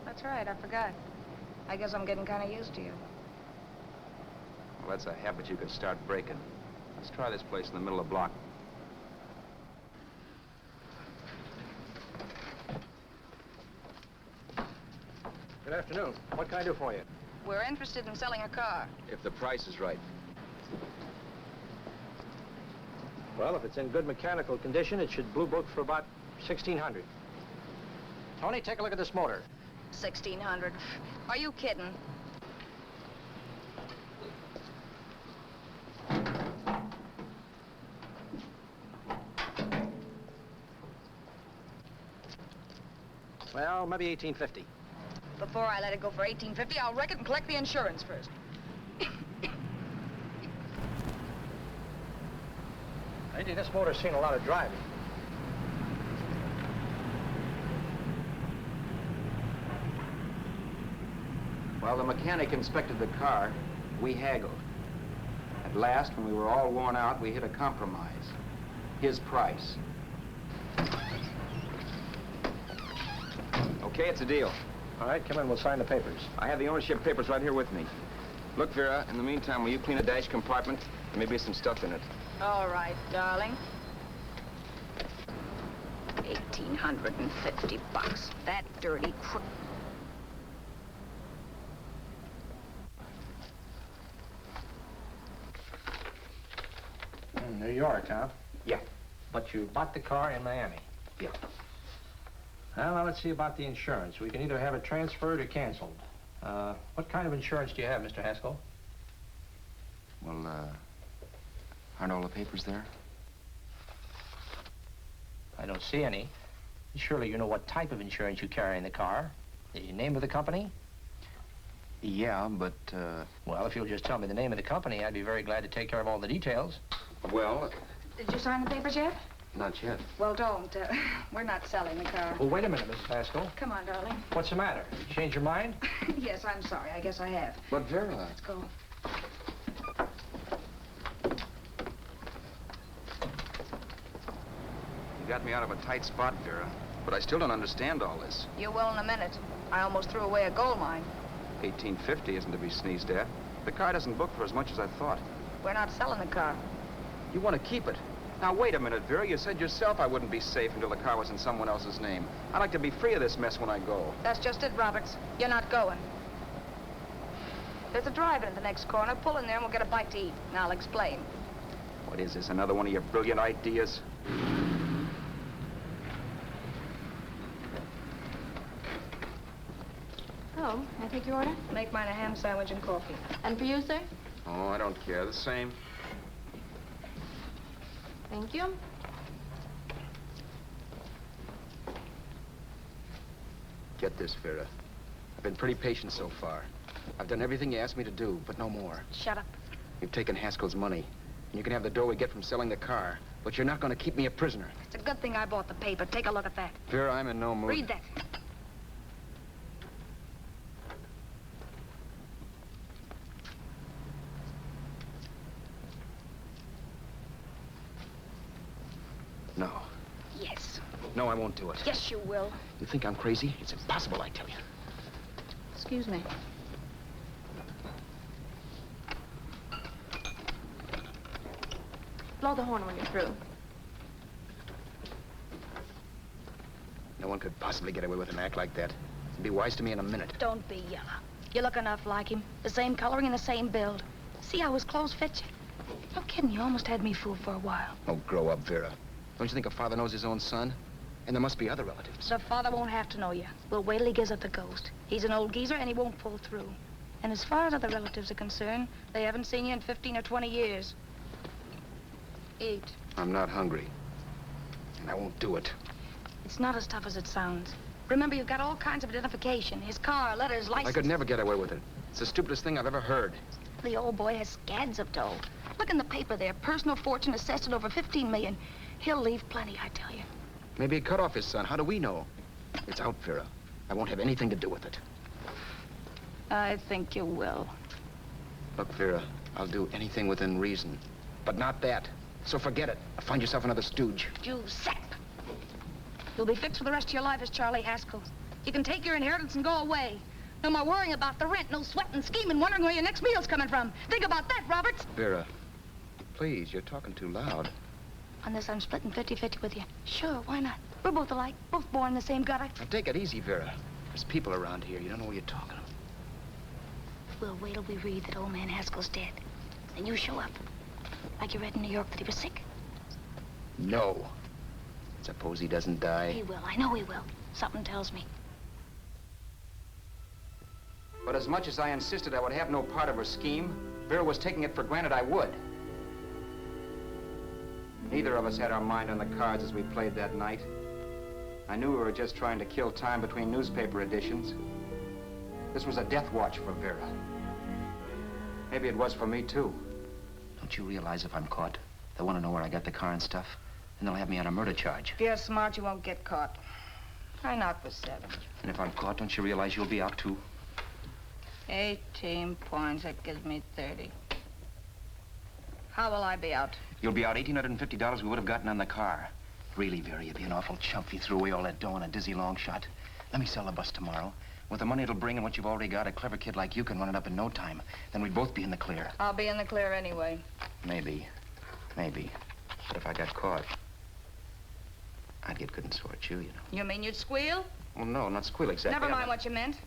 That's right, I forgot. I guess I'm getting kind of used to you. Well, that's a habit you could start breaking. Let's try this place in the middle of the block. Good afternoon. What can I do for you? We're interested in selling a car. If the price is right. Well, if it's in good mechanical condition, it should blue book for about $1,600. Tony, take a look at this motor. 1,600. Are you kidding? Well, maybe 1850. Before I let it go for 1850, I'll wreck it and collect the insurance first. Lady, this motor's seen a lot of driving. While the mechanic inspected the car, we haggled. At last, when we were all worn out, we hit a compromise. His price. Okay, it's a deal. All right, come in, we'll sign the papers. I have the ownership papers right here with me. Look, Vera, in the meantime, will you clean a dash compartment? There may be some stuff in it. All right, darling. $1,850. That dirty crook. New York, huh? Yeah. But you bought the car in Miami? Yeah. Well, now let's see about the insurance. We can either have it transferred or canceled. What kind of insurance do you have, Mr. Haskell? Well, aren't all the papers there? I don't see any. Surely you know what type of insurance you carry in the car. The name of the company? Yeah, but, Well, if you'll just tell me the name of the company, I'd be very glad to take care of all the details. Well, Did you sign the papers yet? not yet. Well, don't. We're not selling the car. Well, wait a minute, Mrs. Haskell. Come on, darling. What's the matter? Change your mind? Yes, I'm sorry. I guess I have. But, Vera... Let's go. You got me out of a tight spot, Vera. But I still don't understand all this. You will in a minute. I almost threw away a gold mine. 1850 isn't to be sneezed at. The car doesn't book for as much as I thought. We're not selling the car. You want to keep it. Now, wait a minute, Vera. You said yourself I wouldn't be safe until the car was in someone else's name. I'd like to be free of this mess when I go. That's just it, Roberts. You're not going. There's a drive-in at the next corner. Pull in there and we'll get a bite to eat. And I'll explain. What is this, another one of your brilliant ideas? Oh, may I take your order? Make mine a ham sandwich and coffee. And for you, sir? Oh, I don't care. The same. Thank you. Get this, Vera. I've been pretty patient so far. I've done everything you asked me to do, but no more. Shut up. You've taken Haskell's money, and you can have the dough we get from selling the car, but you're not going to keep me a prisoner. It's a good thing I bought the paper. Take a look at that. Vera, I'm in no mood. Read that. No. Yes. No, I won't do it. Yes, you will. You think I'm crazy? It's impossible, I tell you. Excuse me. Blow the horn when you're through. No one could possibly get away with an act like that. It'd be wise to me in a minute. Don't be yellow. You look enough like him. The same coloring and the same build. See how his clothes fit you? No kidding, you almost had me fooled for a while. Oh, grow up, Vera. Don't you think a father knows his own son? And there must be other relatives. The father won't have to know you. We'll wait till he gives up the ghost. He's an old geezer and he won't pull through. And as far as other relatives are concerned, they haven't seen you in 15 or 20 years. Eat. I'm not hungry. And I won't do it. It's not as tough as it sounds. Remember, you've got all kinds of identification. His car, letters, license. I could never get away with it. It's the stupidest thing I've ever heard. The old boy has scads of dough. Look in the paper there. Personal fortune assessed at over 15 million. He'll leave plenty, I tell you. Maybe he cut off his son. How do we know? It's out, Vera. I won't have anything to do with it. I think you will. Look, Vera, I'll do anything within reason. But not that. So forget it. Find yourself another stooge. You sap. You'll be fixed for the rest of your life as Charlie Haskell. You can take your inheritance and go away. No more worrying about the rent, no sweating, scheming, wondering where your next meal's coming from. Think about that, Roberts. Vera, please, you're talking too loud. On this, I'm splitting 50-50 with you. Sure, why not? We're both alike, both born in the same gutter. Now, take it easy, Vera. There's people around here. You don't know what you're talking about. We'll wait till we read that old man Haskell's dead. Then you show up. Like you read in New York that he was sick. No. Suppose he doesn't die. He will. I know he will. Something tells me. But as much as I insisted I would have no part of her scheme, Vera was taking it for granted I would. Neither of us had our mind on the cards as we played that night. I knew we were just trying to kill time between newspaper editions. This was a death watch for Vera. Maybe it was for me, too. Don't you realize if I'm caught, they'll want to know where I got the car and stuff, and they'll have me on a murder charge. If you're smart, you won't get caught. I knock for 7. And if I'm caught, don't you realize you'll be out, too? 18 points, that gives me 30. How will I be out? You'll be out $1,850 we would have gotten on the car. Really, Vera, you'd be an awful chump if you threw away all that dough on a dizzy long shot. Let me sell the bus tomorrow. With the money it'll bring and what you've already got, a clever kid like you can run it up in no time. Then we'd both be in the clear. I'll be in the clear anyway. Maybe. Maybe. But if I got caught, I'd get good and sore at you, you know. You mean you'd squeal? Well, no, not squeal exactly. Never mind what you meant.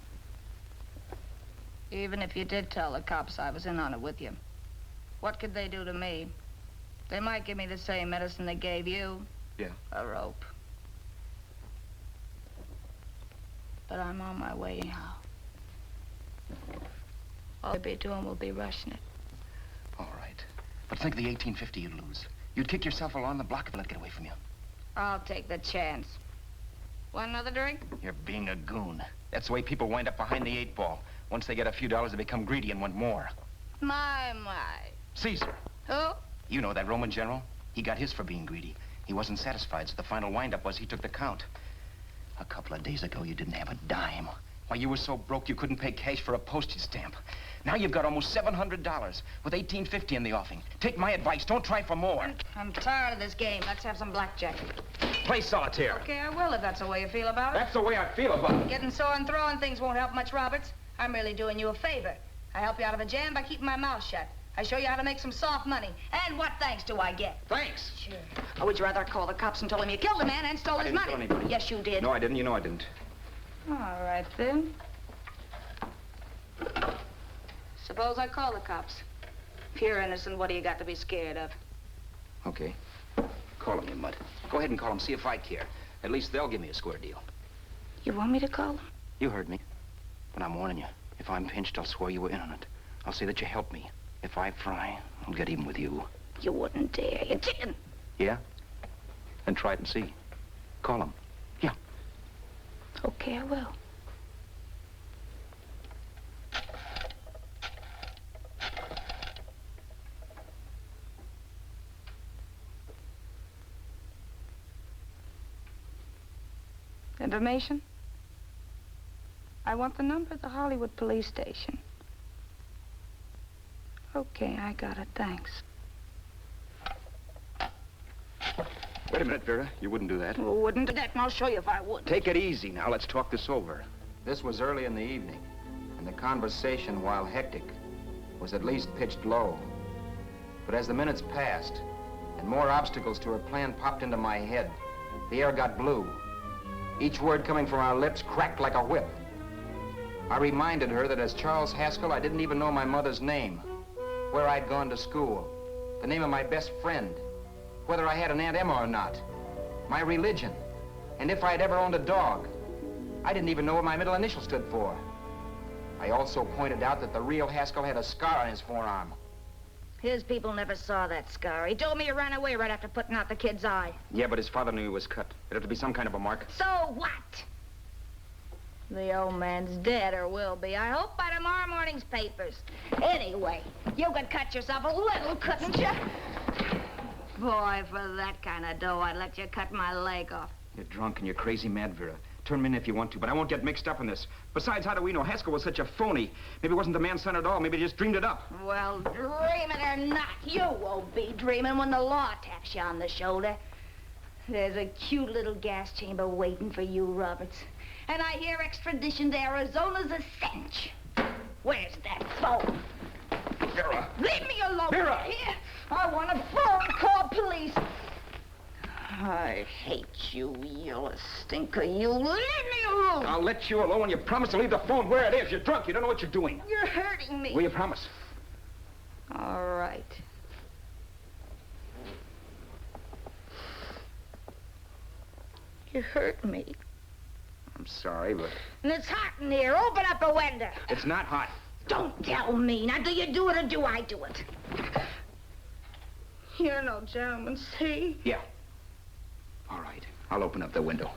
Even if you did tell the cops I was in on it with you, what could they do to me? They might give me the same medicine they gave you. Yeah. A rope. But I'm on my way now. All we'll be doing will be rushing it. All right. But think of the $1,850 you'd lose. You'd kick yourself along the block if they let it get away from you. I'll take the chance. Want another drink? You're being a goon. That's the way people wind up behind the 8 ball. Once they get a few dollars, they become greedy and want more. My. Caesar. Who? You know that Roman general? He got his for being greedy. He wasn't satisfied, so the final wind-up was he took the count. A couple of days ago, you didn't have a dime. Why, you were so broke you couldn't pay cash for a postage stamp. Now you've got almost $700 with $1,850 in the offing. Take my advice. Don't try for more. I'm tired of this game. Let's have some blackjack. Play solitaire. Okay, I will if that's the way you feel about it. That's the way I feel about it. Getting sore and throwing things won't help much, Roberts. I'm really doing you a favor. I help you out of a jam by keeping my mouth shut. I show you how to make some soft money. And what thanks do I get? Thanks. Sure. Or would you rather call the cops and told him you killed the man and stole his money? I didn't kill anybody. Yes, you did. No, I didn't. You know I didn't. All right, then. Suppose I call the cops. If you're innocent, what do you got to be scared of? Okay. Call them, you mutt. Go ahead and call them. See if I care. At least they'll give me a square deal. You want me to call them? You heard me. But I'm warning you. If I'm pinched, I'll swear you were in on it. I'll say that you helped me. If I fry, I'll get even with you. You wouldn't dare. You chicken. Yeah? Then try it and see. Call them. Yeah. Okay, I will. Information? I want the number of the Hollywood police station. Okay, I got it, thanks. Wait a minute, Vera. You wouldn't do that. Well, wouldn't do that, and I'll show you if I would. Take it easy now. Let's talk this over. This was early in the evening, and the conversation, while hectic, was at least pitched low. But as the minutes passed, and more obstacles to her plan popped into my head, the air got blue. Each word coming from our lips cracked like a whip. I reminded her that as Charles Haskell, I didn't even know my mother's name, where I'd gone to school, the name of my best friend, whether I had an Aunt Emma or not, my religion, and if I'd ever owned a dog. I didn't even know what my middle initial stood for. I also pointed out that the real Haskell had a scar on his forearm. His people never saw that scar. He told me he ran away right after putting out the kid's eye. Yeah, but his father knew he was cut. It'd have to be some kind of a mark. So what? The old man's dead, or will be. I hope by tomorrow morning's papers. Anyway, you could cut yourself a little, couldn't you? Boy, for that kind of dough, I'd let you cut my leg off. You're drunk and you're crazy mad, Vera. Turn me in if you want to, but I won't get mixed up in this. Besides, how do we know Haskell was such a phony? Maybe it wasn't the man's son at all. Maybe he just dreamed it up. Well, dream it or not, you won't be dreaming when the law taps you on the shoulder. There's a cute little gas chamber waiting for you, Roberts. And I hear extradition to Arizona's a cinch. Where's that phone? Vera! Leave me alone! Vera! Here! I want a phone. Call police. I hate you yellow stinker. You leave me alone. I'll let you alone when you promise to leave the phone where it is. You're drunk. You don't know what you're doing. You're hurting me. Will you promise? All right. You hurt me. I'm sorry, but... And it's hot in here. Open up a window. It's not hot. Don't tell me. Now, do you do it or do I do it? You're no gentleman, see? Yeah. All right. I'll open up the window.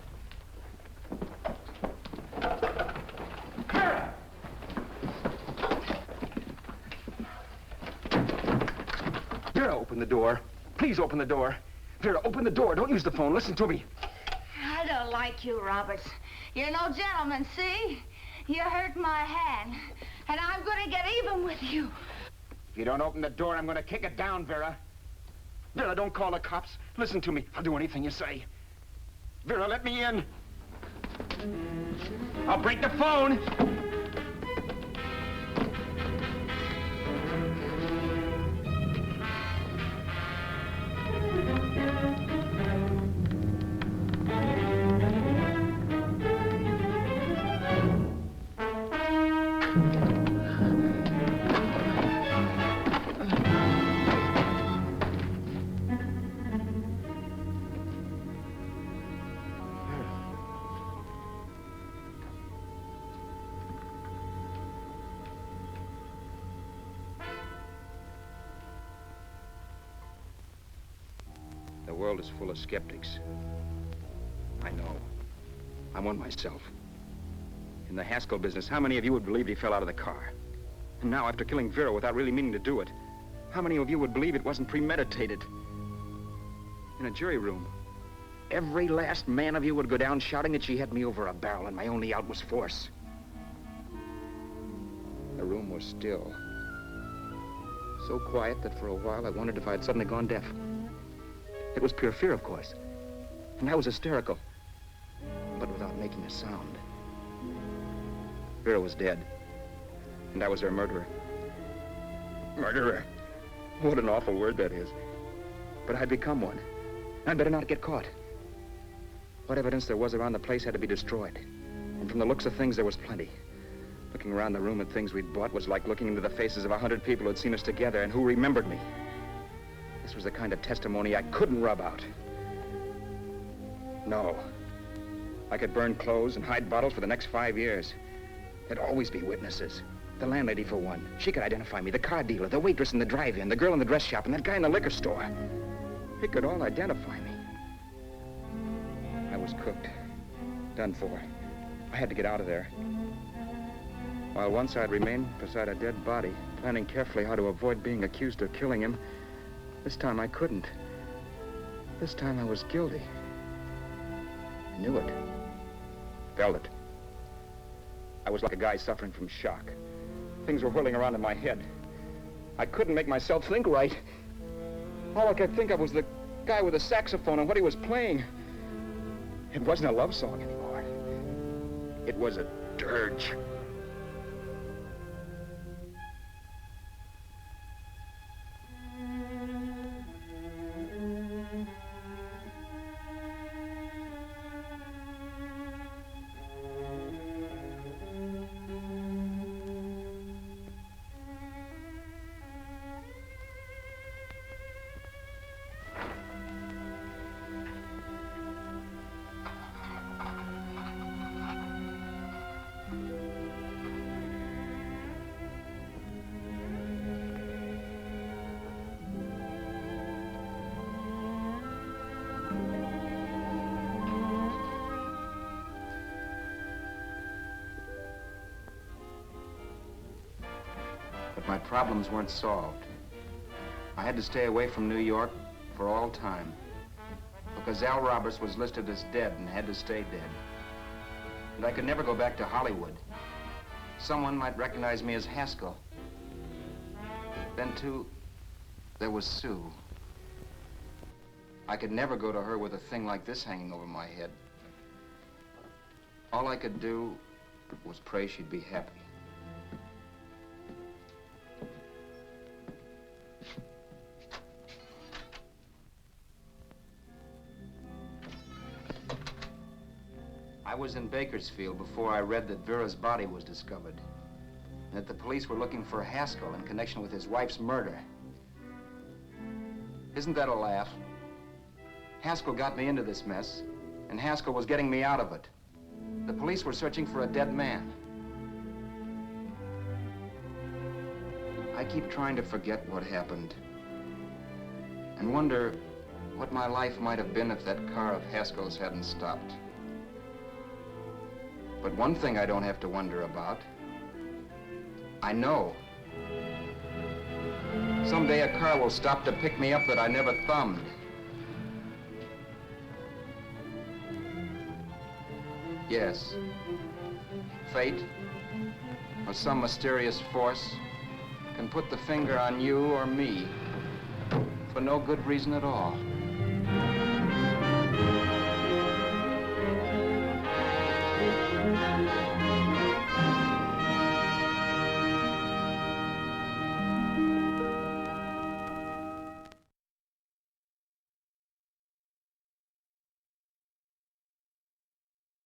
Open the door. Please open the door. Vera, open the door. Don't use the phone. Listen to me. I don't like you, Roberts. You're no gentleman, see? You hurt my hand, and I'm gonna get even with you. If you don't open the door, I'm gonna kick it down, Vera. Vera, don't call the cops. Listen to me. I'll do anything you say. Vera, let me in. I'll break the phone. The world is full of skeptics. I know. I'm one myself. In the Haskell business, how many of you would believe he fell out of the car? And now, after killing Vera without really meaning to do it, how many of you would believe it wasn't premeditated? In a jury room, every last man of you would go down shouting that she had me over a barrel and my only out was force. The room was still. So quiet that for a while I wondered if I had suddenly gone deaf. It was pure fear, of course. And I was hysterical, but without making a sound. Vera was dead, and I was her murderer. Murderer? What an awful word that is. But I'd become one. I'd better not get caught. What evidence there was around the place had to be destroyed. And from the looks of things, there was plenty. Looking around the room at things we'd bought was like looking into the faces of 100 people who'd seen us together and who remembered me. This was the kind of testimony I couldn't rub out. No. I could burn clothes and hide bottles for the next 5 years. There'd always be witnesses. The landlady, for one. She could identify me. The car dealer, the waitress in the drive-in, the girl in the dress shop, and that guy in the liquor store. They could all identify me. I was cooked. Done for. I had to get out of there. While once I'd remained beside a dead body, planning carefully how to avoid being accused of killing him, this time I couldn't. This time I was guilty. I knew it. Felt it. I was like a guy suffering from shock. Things were whirling around in my head. I couldn't make myself think right. All I could think of was the guy with the saxophone and what he was playing. It wasn't a love song anymore. It was a dirge. My problems weren't solved. I had to stay away from New York for all time because Al Roberts was listed as dead and had to stay dead. And I could never go back to Hollywood. Someone might recognize me as Haskell. Then, too, there was Sue. I could never go to her with a thing like this hanging over my head. All I could do was pray she'd be happy. I was in Bakersfield before I read that Vera's body was discovered, and that the police were looking for Haskell in connection with his wife's murder. Isn't that a laugh? Haskell got me into this mess, and Haskell was getting me out of it. The police were searching for a dead man. I keep trying to forget what happened, and wonder what my life might have been if that car of Haskell's hadn't stopped. But one thing I don't have to wonder about. I know. Someday a car will stop to pick me up that I never thumbed. Yes. Fate, or some mysterious force, can put the finger on you or me for no good reason at all.